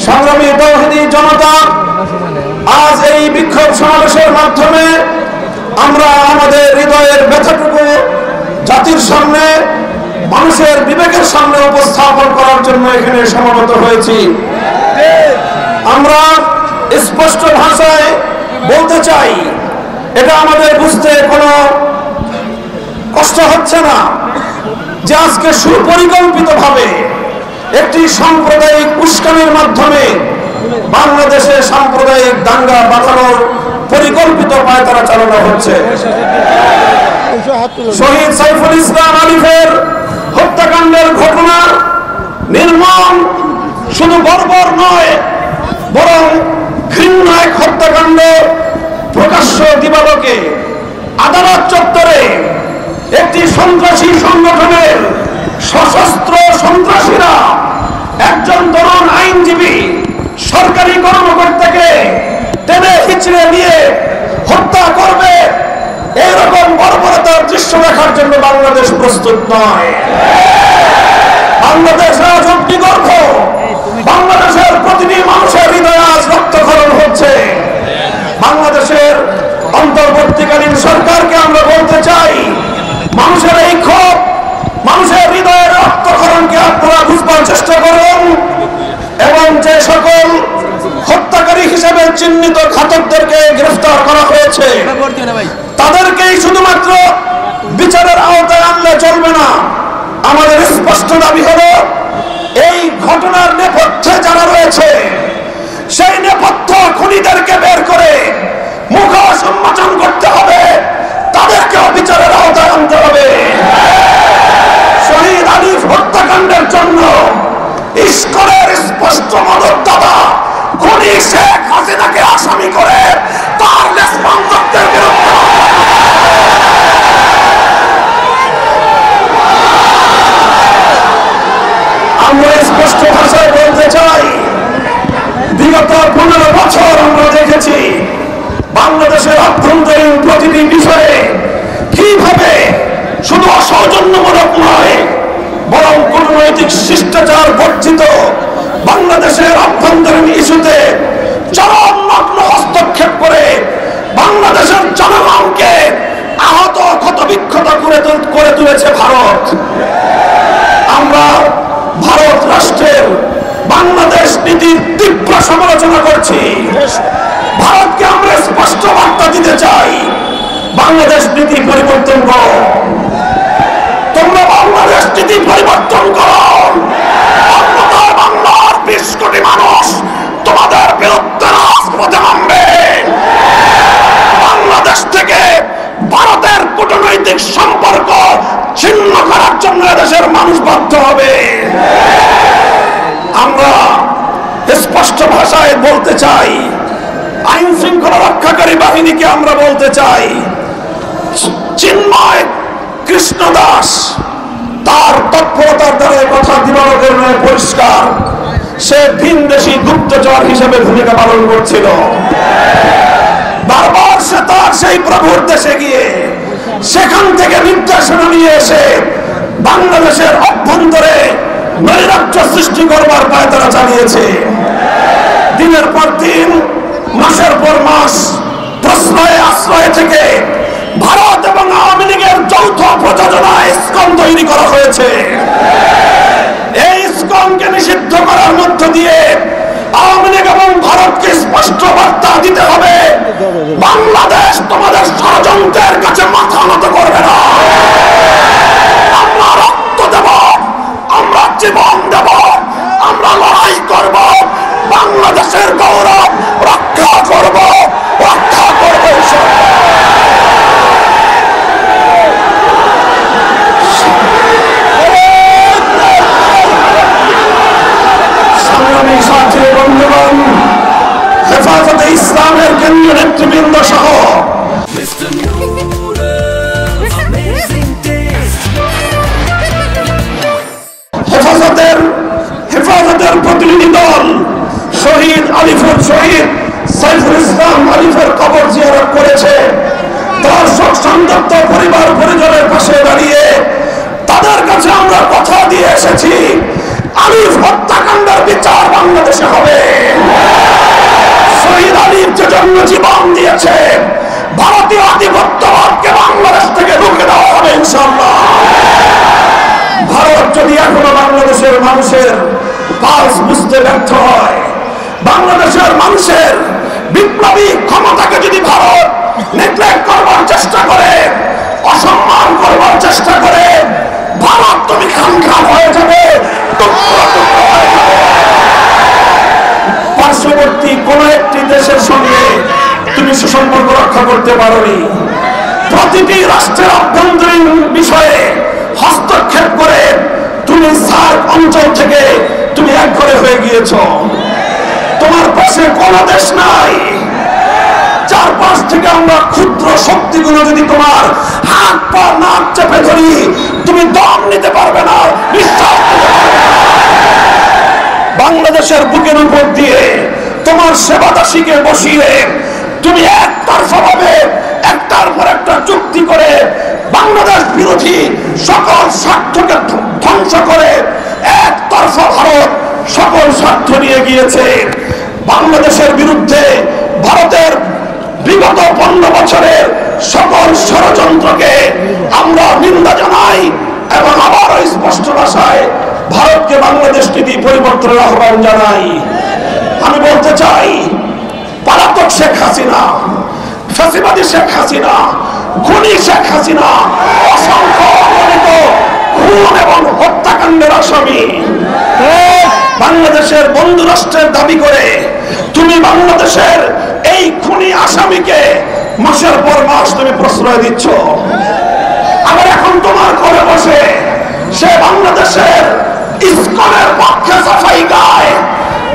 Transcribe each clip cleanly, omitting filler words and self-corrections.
সংগ্রামী তৌহিদি জনতা, আজ এই বিক্ষোভ সমাবেশের মাধ্যমে আমরা আমাদের হৃদয়ের ব্যথাটুকু জাতির সামনে, মানুষের বিবেকের সামনে উপস্থাপন করার জন্য এখানে সমবেত হয়েছি। আমরা স্পষ্ট ভাষায় বলতে চাই, এটা আমাদের বুঝতে কোনো কষ্ট হচ্ছে না যে আজকে সুপরিকল্পিতভাবে একটি সাম্প্রদায়িক উস্কানির মাধ্যমে বাংলাদেশে সাম্প্রদায়িক দাঙ্গা বাঁধানোর পরিকল্পিত পায়তারা চালানো হচ্ছে। শহীদ সাইফুল ইসলাম আলিফের হত্যাকাণ্ডের ঘটনা নির্মম, শুধু বর্বর নয় বরং ঘৃণ্য এক হত্যাকাণ্ড। প্রকাশ্য দিবালোকে আদালত চত্বরে একটি সন্ত্রাসী সংগঠনের সশস্ত্র সন্ত্রাসীরা একজন তরুণ আইনজীবী সরকারি কর্মকর্তাকে টেনে হিচড়ে নিয়ে হত্যা করবে, এরকম বর্বরতার দৃশ্য দেখার জন্য বাংলাদেশ প্রস্তুত নয়। বাংলাদেশ আজ অগ্নিগর্ভ, বাংলাদেশের প্রতিটি মানুষের হৃদয়ে আজ রক্তক্ষরণ হচ্ছে। বাংলাদেশের অন্তর্বর্তীকালীন সরকারকে আমরা বলতে চাই, মানুষের এই ক্ষোভ, মানুষের হৃদয়ের রক্তক্ষরণকে আপনারা বুঝবার চেষ্টা করুন এবং যে সকল হত্যাকারী হিসেবে চিহ্নিত ঘাতকদেরকে গ্রেফতার করা হয়েছে তাদেরকেই শুধুমাত্র বিচারের আওতায় আনলে চলবে না। আমাদের স্পষ্ট দাবি হলো, এই ঘটনার নেপথ্যে যারা রয়েছে সেই নেপথ্য খুনিদেরকে বের করে মুখোশ উন্মোচন করতে হবে, তাদেরকেও বিচারের আওতায় আনতে হবে। শহীদ আলিফ হত্যাকাণ্ডের জন্য ইস্কনের স্পষ্ট মদতদাতা খুনি শেখ হাসিনাকে আসামি করে তার লেসপন্দকদের বিরুদ্ধে আমরা স্পষ্ট ভাষায় বলতে চাই, বিগত 15 বছর আমরা দেখেছি বাংলাদেশের অভ্যন্তরীণ প্রতিটি বিষয়ে কিভাবে শুধু অসৌজন্যমূলক নয় বরং কূটনৈতিক শিষ্টাচার বর্জিত বাংলাদেশের অভ্যন্তরীণ ইস্যুতে চরম নগ্ন হস্তক্ষেপ করে বাংলাদেশের জনগণকে আহত ক্ষতবিক্ষত করে তুলেছে ভারত। আমরা ভারত রাষ্ট্রের বাংলাদেশ নীতির তীব্র সমালোচনা করছি। ভারতকে আমরা স্পষ্ট বার্তা দিতে চাই, বাংলাদেশ নীতি পরিবর্তন করো, তোমরা বাংলাদেশ নীতি পরিবর্তন করো, অন্যথায় বাংলার 20 কোটি মানুষ তোমাদের বিরুদ্ধে রাজপথে নামবে। বাংলাদেশ থেকে ভারতের কূটনৈতিক সম্পর্ক ছিন্ন করার জন্য দেশের মানুষ বাধ্য হবে। আমরা স্পষ্ট ভাষায় বলতে চাই, আইন শৃঙ্খলা রক্ষাকারী বাহিনীকে আমরা বলতে চাই, চিন্ময় কৃষ্ণ দাস তার তৎপরতার দ্বারা কথা দিবালোকের নয় পরিষ্কার, সে ভিনদেশী গুপ্তচর হিসেবে ভূমিকা পালন করছিল। বারবার সে তার সেই প্রভুর দেশে গিয়ে সেখান থেকে নির্দেশনা নিয়ে এসে বাংলাদেশের অভ্যন্তরে নৈরাজ্য সৃষ্টি করবার পায়তারা চালিয়েছে। দিনের পর দিন, মাসের পর মাস প্রশ্রয়ে আশ্রয় থেকে ভারত এবং আওয়ামী লীগের যৌথ প্রযোজনায় ইসকন তৈরি করা হয়েছে। এই ইসকনকে নিষিদ্ধ করার মধ্য দিয়ে আওয়ামী লীগ এবং ভারতকে স্পষ্ট বার্তা দিতে হবে, বাংলাদেশ তোমাদের ষড়যন্ত্রের কাছে মাথা নত করবে না। আমরা রক্ত দেব, আমরা জীবন দেব, আমরা লড়াই করব, বাংলাদেশের গৌরব রক্ষা করব, রক্ষা করব। সংগ্রামী সাথী বন্ধুগণ, হেফাজতে ইসলামের কেন্দ্রীয় নেতৃবৃন্দ সহ হেফাজতের প্রতিনিধি দল শহীদ সাইফুল ইসলাম আলিফের কবর জিয়ারত করেছে। দর্শক সংযুক্ত পরিবার পরিজনের পাশে দাঁড়িয়ে তাদের কাছে আমরা কথা দিয়ে এসেছি, আলিফ হত্যাকাণ্ডের বিচার বাংলাদেশে হবে। জন্য জীবন দিয়েছে। ভারতীয় আধিপত্যবাদকে বাংলাদেশ থেকে রুখে দেওয়া হবে ইনশাআল্লাহ। ভারত যদি এখনো বাংলাদেশের মানুষের পালস বুঝতে ব্যর্থ হয়, বাংলাদেশের মানুষের বিপ্লবী ক্ষমতাকে যদি ভারত নেগলেক্ট করবার চেষ্টা করে, অসম্মান করবার চেষ্টা করে, ভারত তুমি খামখাম হয়ে যাবে, টুকরো টুকরো হয়ে যাবে। পার্শ্ববর্তী কোন একটি দেশের সঙ্গে তুমি সুসম্পর্ক রক্ষা করতে পারোনি। প্রতিটি রাষ্ট্রের অভ্যন্তরীণ বিষয়ে হস্তক্ষেপ করে তুমি সার্ক অঞ্চল থেকে তুমি একঘরে হয়ে গিয়েছ। তোমার পাশে কোন দেশ নাই। চারপাশ থেকে আমরা ক্ষুদ্র শক্তিগুলো যদি তোমার হাত পা নাক চেপে ধরি, তুমি দম নিতে পারবে না, বিশ্বাস করতে পারবে না। বাংলাদেশের বুকের উপর দিয়ে তোমার সেবাদাসীকে বসিয়ে তুমি একতরফাভাবে একটার পর একটা চুক্তি করে বাংলাদেশ বিরোধী সকল স্বার্থকে ধ্বংস করে একতরফা ভারত সকল স্বার্থ নিয়ে গিয়েছে। বাংলাদেশের বিরুদ্ধে ভারতের বিগত 15 বছরের সকল ষড়যন্ত্রকে আমরা নিন্দা জানাই এবং আবারও স্পষ্ট ভাষায় ভারতকে বাংলাদেশ নীতি পরিবর্তনের আহ্বান জানাই। আমি বলতে চাই, পলাতক শেখ হাসিনা, ফ্যাসিবাদী শেখ হাসিনা, খুনি শেখ হাসিনা অসংখ্য অগণিত খুন এবং হত্যাকাণ্ডের আসামি। বাংলাদেশের বন্ধু রাষ্ট্রের দাবি করে তুমি বাংলাদেশের এই খুনি আসামিকে মাসের পর মাস তুমি প্রশ্রয় দিচ্ছ। আবার এখন তোমার ঘরে বসে সে বাংলাদেশের ইসকনের পক্ষে সাফাই গায়।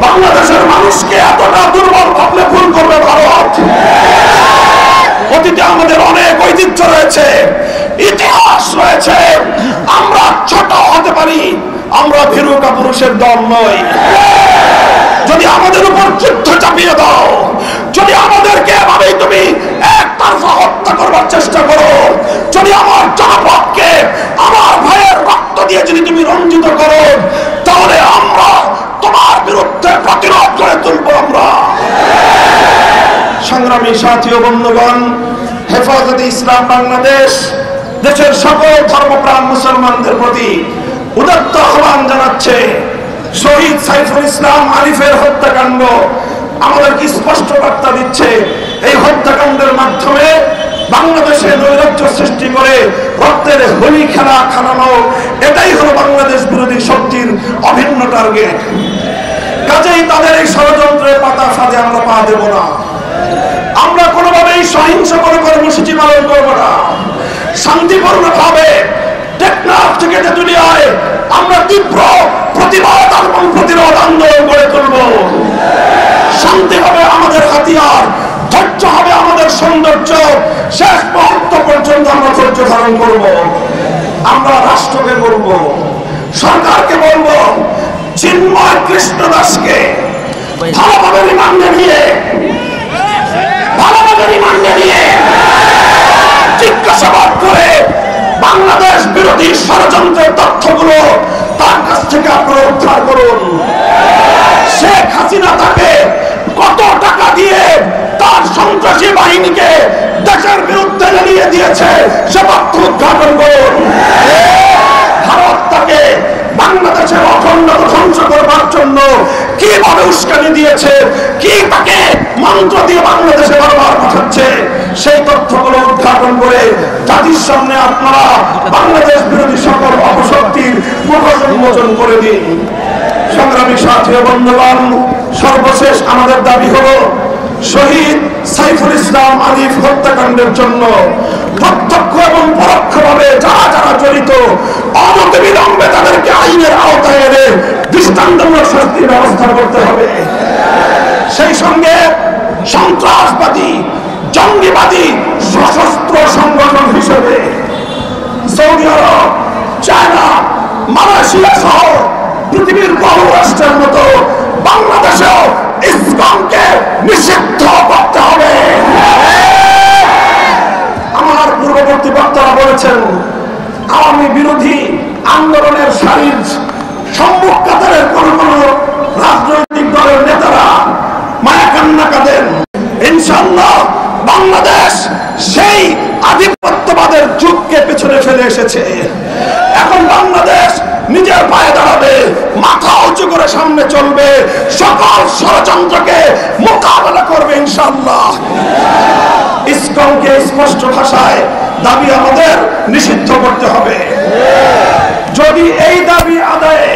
বাংলাদেশের মানুষকে এতটা দুর্বল ভাবলে ভুল করবে ভারত। অতীতে আমাদের অনেক ঐতিহ্য রয়েছে, ইতিহাস রয়েছে। আমরা ছোট হতে পারি, আমরা ভীরু কাপুরুষের দল নই। যদি আমাদের উপর যুদ্ধ চাপিয়ে দাও, যদি আমাদেরকে এভাবেই তুমি একতরফা হত্যা করবার চেষ্টা করো, যদি আমার জনপদকে আমার ভাইয়ের রক্ত দিয়ে যদি তুমি রঞ্জিত করো, তাহলে আমরা তোমার বিরুদ্ধে প্রতিরোধ করে তুলবো। আমরা সংগ্রামী সাথী ও বন্ধুগণ, হেফাজতে ইসলাম বাংলাদেশ দেশের সকল ধর্মপ্রাণ মুসলমানদের প্রতি উদাত্ত আহ্বান জানাচ্ছে। শহীদ সাইফুল ইসলাম আরিফের হত্যাকাণ্ড আমাদেরকে স্পষ্ট বার্তা দিচ্ছে। এই হত্যাকাণ্ডের মাধ্যমে বাংলাদেশে নৈরাজ্য সৃষ্টি করে রক্তের হোলি খেলা খেলানো, এটাই হলো বাংলাদেশ বিরোধী শক্তির অভিন্ন টার্গেট। কাজেই তাদের এই ষড়যন্ত্রের পাতা ফাঁদে আমরা পা দেব না। আমরা কোনোভাবেই সহিংস কোনো কর্মসূচি পালন করবো না। শান্তিপূর্ণ ভাবে টেকনাফ থেকে তেঁতুলিয়ায় আমরা তীব্র প্রতিবাদ এবং প্রতিরোধ আন্দোলন গড়ে তুলব। শান্তি হবে আমাদের হাতিয়ার, ধৈর্য হবে আমাদের সৌন্দর্য। শেষ মুহূর্ত পর্যন্ত আমরা ধৈর্য ধারণ করব। আমরা রাষ্ট্রকে বলবো, সরকারকে বলবো, চিন্ময় কৃষ্ণ দাসকে ভালোভাবে রিমান্ডে নিয়ে জিজ্ঞাসাবাদ করে বাংলাদেশ বিরোধী ষড়যন্ত্রের তথ্যগুলো তার কাছ থেকে আপনারা উদ্ধার করুন। শেখ হাসিনা তাকে কত টাকা দিয়ে তার সন্ত্রাসী বাহিনীকে দেশের বিরুদ্ধে লেলিয়ে দিয়েছে সে তথ্য উদ্ঘাটন করুন। ভারত তাকে বাংলাদেশের অখণ্ডতা ধ্বংস করবার জন্য কিভাবে উস্কানি দিয়েছে, কি তাকে মন্ত্র দিয়ে বাংলাদেশে বারবার পাঠাচ্ছে, সেই তথ্যগুলো উদ্ঘাটন করে জাতির সামনে আপনারা বাংলাদেশ বিরোধী সকল অপশক্তির মুখোশ উন্মোচন করে দিন। সংগ্রামী সাথী ও বন্ধুগণ, সর্বশেষ আমাদের দাবি হলো শহীদ সাইফুল ইসলাম আরিফ হত্যাকাণ্ডের জন্য প্রত্যক্ষ এবং পরোক্ষভাবে যারা যারা জড়িত অনতিবিলম্বে তাদেরকে আইনের আওতায় এনে দৃষ্টান্তমূলক শাস্তির ব্যবস্থা করতে হবে। সেই সঙ্গে সন্ত্রাসবাদী জঙ্গিবাদী সশস্ত্র সংগঠন হিসেবে সৌদি আরব, চায়না, মালয়েশিয়া সহ পৃথিবীর বহু রাষ্ট্রের মতো বাংলাদেশেও ইসলামকে নিষিদ্ধ করতে হবে। আমার পূর্ববর্তী বক্তারা বলেছেন, আওয়ামী বিরোধী আন্দোলনের সারির সম্মুখ কাতারের কোন কোন রাজনৈতিক দলের নেতারা মায়া কান্না কাঁদেন। ইনশাআল্লাহ ইনশাআল্লাহ বাংলাদেশ সেই আধিপত্যবাদের যুগকে পেছনে ফেলে এসেছে। এখন বাংলাদেশ নিজের পায়ে দাঁড়াবে, মাথা উঁচু করে সামনে চলবে, সকল ষড়যন্ত্রকে মোকাবেলা করবে ইনশাআল্লাহ। ইসকনকে স্পষ্ট ভাষায় দাবি আমাদের নিষিদ্ধ করতে হবে। যদি এই দাবি আদায়ে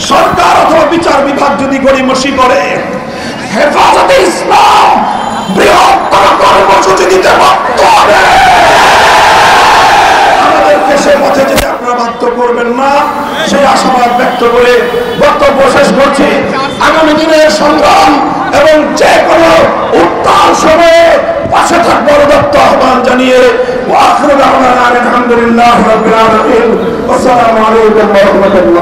সরকার অথবা বিচার বিভাগ যদি গড়িমসি করে, হেফাজতে ইসলাম বৃহত্তর কর্মসূচি দিতে বাধ্য হবে। আমাদেরকে সে পথে যেতে আপনারা বাধ্য করবেন না, সেই আশাবাদ ব্যক্ত করে বক্তব্য শেষ করছি। আগামী দিনের সংগ্রাম এবং যে কোনো উত্তাল সময়ে পাশে থাকবার দত্ত আহ্বান জানিয়ে আলহামদুলিল্লাহ রাব্বিল আলামিন। আসসালামু আলাইকুম ওয়া রাহমাতুল্লাহ।